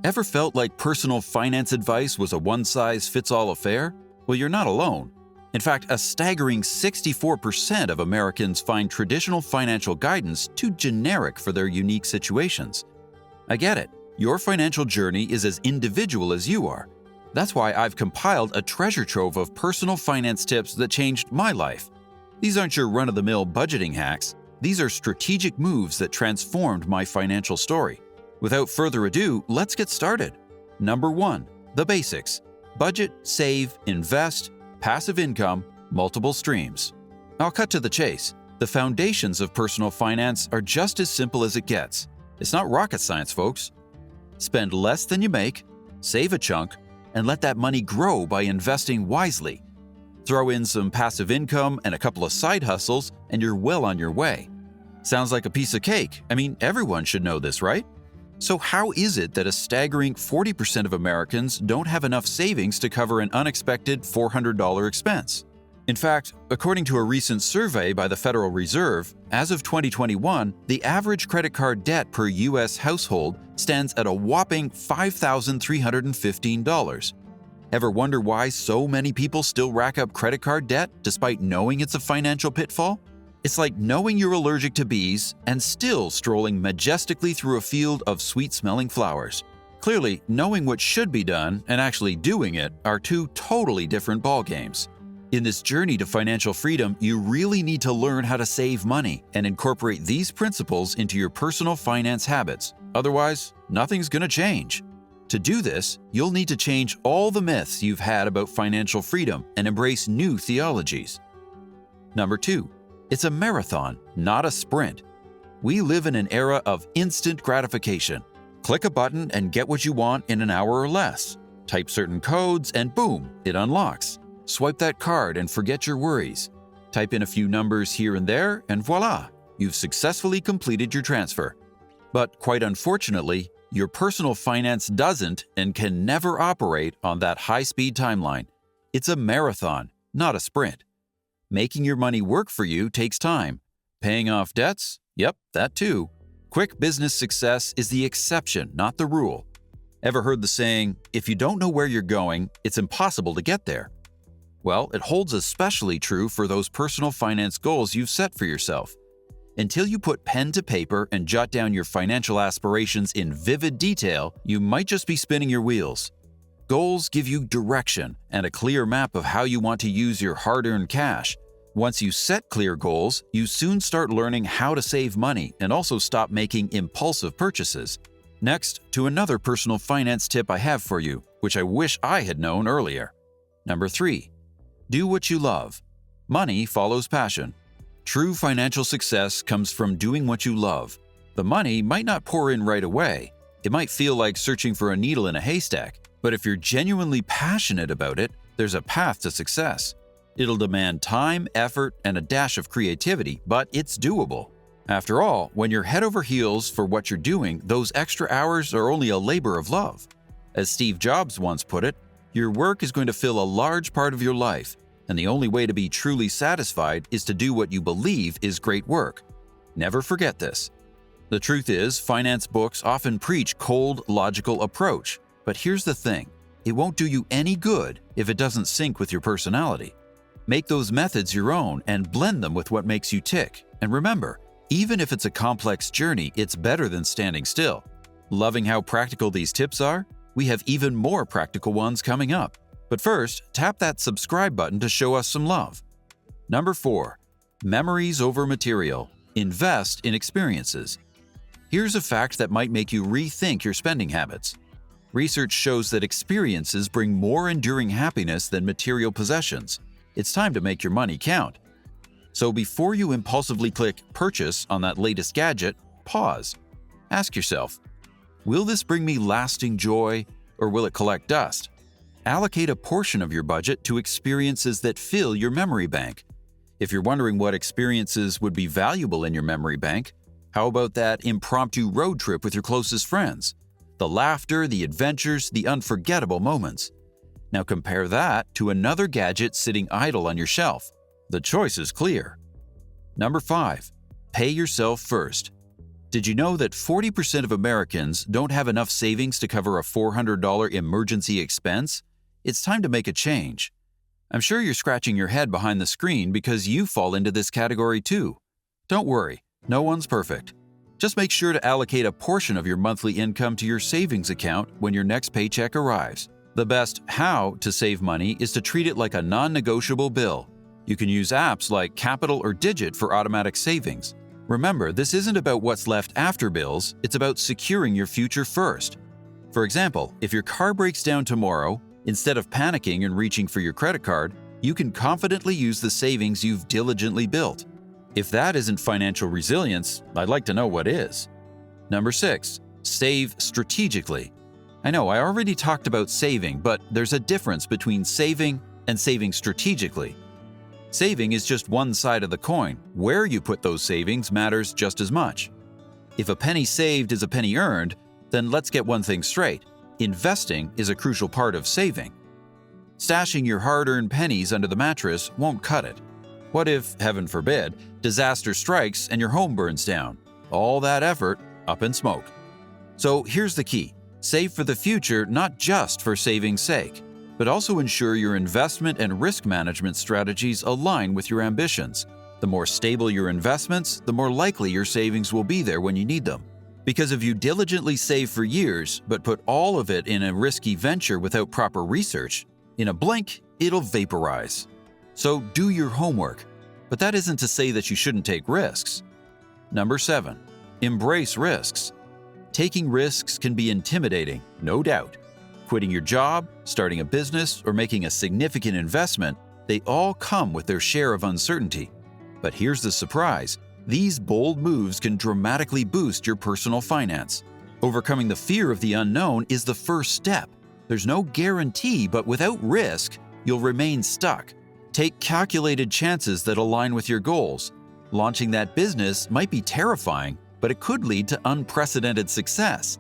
Ever felt like personal finance advice was a one-size-fits-all affair? Well, you're not alone. In fact, a staggering 64% of Americans find traditional financial guidance too generic for their unique situations. I get it. Your financial journey is as individual as you are. That's why I've compiled a treasure trove of personal finance tips that changed my life. These aren't your run-of-the-mill budgeting hacks. These are strategic moves that transformed my financial story. Without further ado, let's get started. Number 1. The basics. Budget, save, invest, passive income, multiple streams. I'll cut to the chase. The foundations of personal finance are just as simple as it gets. It's not rocket science, folks. Spend less than you make, save a chunk, and let that money grow by investing wisely. Throw in some passive income and a couple of side hustles, and you're well on your way. Sounds like a piece of cake. I mean, everyone should know this, right? So how is it that a staggering 40% of Americans don't have enough savings to cover an unexpected $400 expense? In fact, according to a recent survey by the Federal Reserve, as of 2021, the average credit card debt per U.S. household stands at a whopping $5,315. Ever wonder why so many people still rack up credit card debt despite knowing it's a financial pitfall? It's like knowing you're allergic to bees and still strolling majestically through a field of sweet-smelling flowers. Clearly, knowing what should be done and actually doing it are two totally different ballgames. In this journey to financial freedom, you really need to learn how to save money and incorporate these principles into your personal finance habits. Otherwise, nothing's going to change. To do this, you'll need to change all the myths you've had about financial freedom and embrace new theologies. Number 2. It's a marathon, not a sprint. We live in an era of instant gratification. Click a button and get what you want in an hour or less. Type certain codes and boom, it unlocks. Swipe that card and forget your worries. Type in a few numbers here and there and voila, you've successfully completed your transfer. But quite unfortunately, your personal finance doesn't and can never operate on that high-speed timeline. It's a marathon, not a sprint. Making your money work for you takes time. Paying off debts? Yep, that too. Quick business success is the exception, not the rule. Ever heard the saying, if you don't know where you're going, it's impossible to get there? Well, it holds especially true for those personal finance goals you've set for yourself. Until you put pen to paper and jot down your financial aspirations in vivid detail, you might just be spinning your wheels. Goals give you direction and a clear map of how you want to use your hard-earned cash. Once you set clear goals, you soon start learning how to save money and also stop making impulsive purchases. Next, to another personal finance tip I have for you, which I wish I had known earlier. Number 3. Do what you love. Money follows passion. True financial success comes from doing what you love. The money might not pour in right away. It might feel like searching for a needle in a haystack. But if you're genuinely passionate about it, there's a path to success. It'll demand time, effort, and a dash of creativity, but it's doable. After all, when you're head over heels for what you're doing, those extra hours are only a labor of love. As Steve Jobs once put it, your work is going to fill a large part of your life, and the only way to be truly satisfied is to do what you believe is great work. Never forget this. The truth is, finance books often preach cold, logical approach. But here's the thing, it won't do you any good if it doesn't sync with your personality. Make those methods your own and blend them with what makes you tick. And remember, even if it's a complex journey, it's better than standing still. Loving how practical these tips are? We have even more practical ones coming up. But first, tap that subscribe button to show us some love. Number 4. Memories over material. Invest in experiences. Here's a fact that might make you rethink your spending habits. Research shows that experiences bring more enduring happiness than material possessions. It's time to make your money count. So before you impulsively click purchase on that latest gadget, pause. Ask yourself, will this bring me lasting joy or will it collect dust? Allocate a portion of your budget to experiences that fill your memory bank. If you're wondering what experiences would be valuable in your memory bank, how about that impromptu road trip with your closest friends? The laughter, the adventures, the unforgettable moments. Now compare that to another gadget sitting idle on your shelf. The choice is clear. Number 5. Pay yourself first. Did you know that 40% of Americans don't have enough savings to cover a $400 emergency expense? It's time to make a change. I'm sure you're scratching your head behind the screen because you fall into this category too. Don't worry, no one's perfect. Just make sure to allocate a portion of your monthly income to your savings account when your next paycheck arrives. The best how to save money is to treat it like a non-negotiable bill. You can use apps like Capital or Digit for automatic savings. Remember, this isn't about what's left after bills, it's about securing your future first. For example, if your car breaks down tomorrow, instead of panicking and reaching for your credit card, you can confidently use the savings you've diligently built. If that isn't financial resilience, I'd like to know what is. Number 6, save strategically. I know I already talked about saving, but there's a difference between saving and saving strategically. Saving is just one side of the coin. Where you put those savings matters just as much. If a penny saved is a penny earned, then let's get one thing straight. Investing is a crucial part of saving. Stashing your hard-earned pennies under the mattress won't cut it. What if, heaven forbid, disaster strikes and your home burns down? All that effort up in smoke. So here's the key. Save for the future, not just for saving's sake, but also ensure your investment and risk management strategies align with your ambitions. The more stable your investments, the more likely your savings will be there when you need them. Because if you diligently save for years, but put all of it in a risky venture without proper research, in a blink, it'll vaporize. So do your homework. But that isn't to say that you shouldn't take risks. Number 7, embrace risks. Taking risks can be intimidating, no doubt. Quitting your job, starting a business, or making a significant investment, they all come with their share of uncertainty. But here's the surprise. These bold moves can dramatically boost your personal finance. Overcoming the fear of the unknown is the first step. There's no guarantee, but without risk, you'll remain stuck. Take calculated chances that align with your goals. Launching that business might be terrifying, but it could lead to unprecedented success.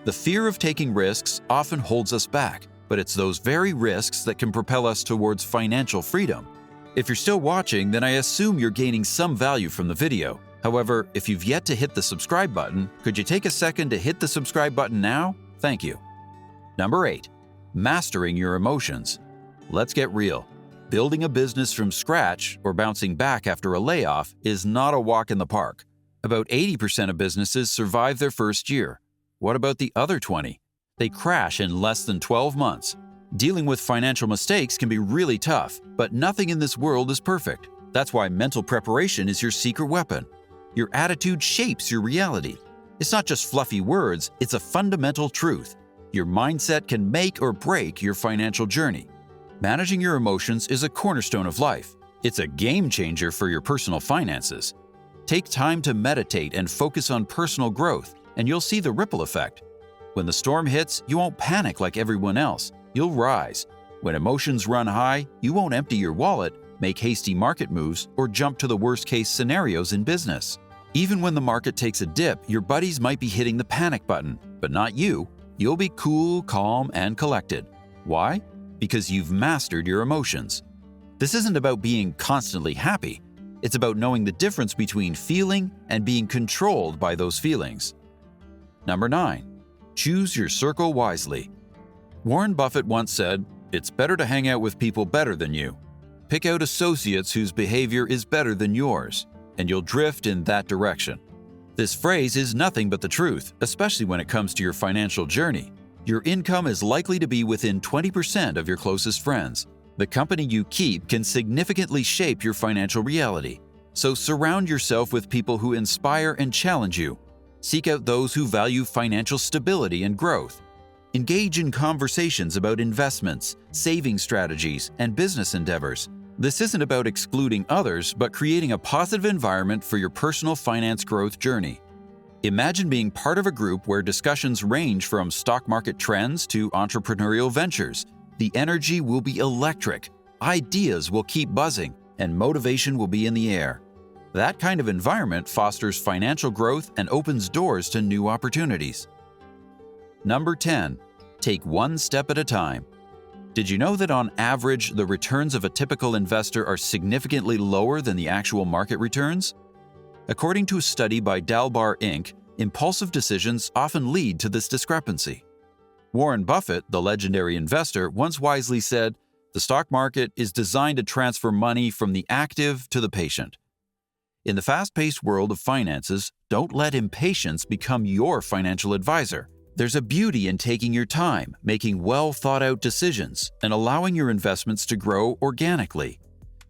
The fear of taking risks often holds us back, but it's those very risks that can propel us towards financial freedom. If you're still watching, then I assume you're gaining some value from the video. However, if you've yet to hit the subscribe button, could you take a second to hit the subscribe button now? Thank you. Number 8, mastering your emotions. Let's get real. Building a business from scratch or bouncing back after a layoff is not a walk in the park. About 80% of businesses survive their first year. What about the other 20? They crash in less than 12 months. Dealing with financial mistakes can be really tough, but nothing in this world is perfect. That's why mental preparation is your secret weapon. Your attitude shapes your reality. It's not just fluffy words, it's a fundamental truth. Your mindset can make or break your financial journey. Managing your emotions is a cornerstone of life. It's a game changer for your personal finances. Take time to meditate and focus on personal growth, and you'll see the ripple effect. When the storm hits, you won't panic like everyone else. You'll rise. When emotions run high, you won't empty your wallet, make hasty market moves, or jump to the worst-case scenarios in business. Even when the market takes a dip, your buddies might be hitting the panic button, but not you. You'll be cool, calm, and collected. Why? Because you've mastered your emotions. This isn't about being constantly happy. It's about knowing the difference between feeling and being controlled by those feelings. Number 9, choose your circle wisely. Warren Buffett once said, "It's better to hang out with people better than you. Pick out associates whose behavior is better than yours, and you'll drift in that direction." This phrase is nothing but the truth, especially when it comes to your financial journey. Your income is likely to be within 20% of your closest friends. The company you keep can significantly shape your financial reality. So surround yourself with people who inspire and challenge you. Seek out those who value financial stability and growth. Engage in conversations about investments, saving strategies, and business endeavors. This isn't about excluding others, but creating a positive environment for your personal finance growth journey. Imagine being part of a group where discussions range from stock market trends to entrepreneurial ventures. The energy will be electric, ideas will keep buzzing, and motivation will be in the air. That kind of environment fosters financial growth and opens doors to new opportunities. Number 10, take one step at a time. Did you know that on average, the returns of a typical investor are significantly lower than the actual market returns? According to a study by Dalbar Inc., Impulsive decisions often lead to this discrepancy. Warren Buffett, the legendary investor, once wisely said, "The stock market is designed to transfer money from the active to the patient." In the fast-paced world of finances, don't let impatience become your financial advisor. There's a beauty in taking your time, making well-thought-out decisions, and allowing your investments to grow organically.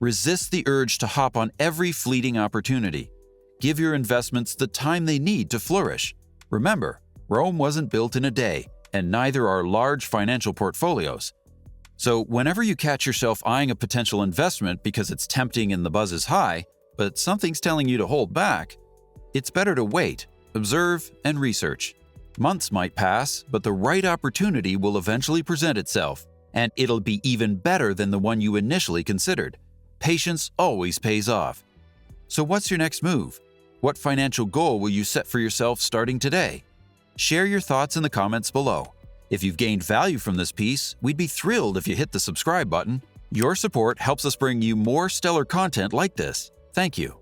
Resist the urge to hop on every fleeting opportunity. Give your investments the time they need to flourish. Remember, Rome wasn't built in a day, and neither are large financial portfolios. So whenever you catch yourself eyeing a potential investment because it's tempting and the buzz is high, but something's telling you to hold back, it's better to wait, observe, and research. Months might pass, but the right opportunity will eventually present itself, and it'll be even better than the one you initially considered. Patience always pays off. So what's your next move? What financial goal will you set for yourself starting today? Share your thoughts in the comments below. If you've gained value from this piece, we'd be thrilled if you hit the subscribe button. Your support helps us bring you more stellar content like this. Thank you.